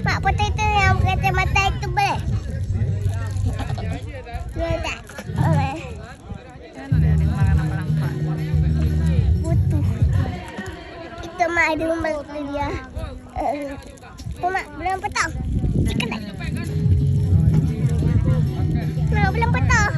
Mak potong itu yang kata mata itu boleh? Ya tak? Boleh. Butuh. Itu mak ada rumah itu dia. Mak belum potong. Chicken tak? Mak belum potong.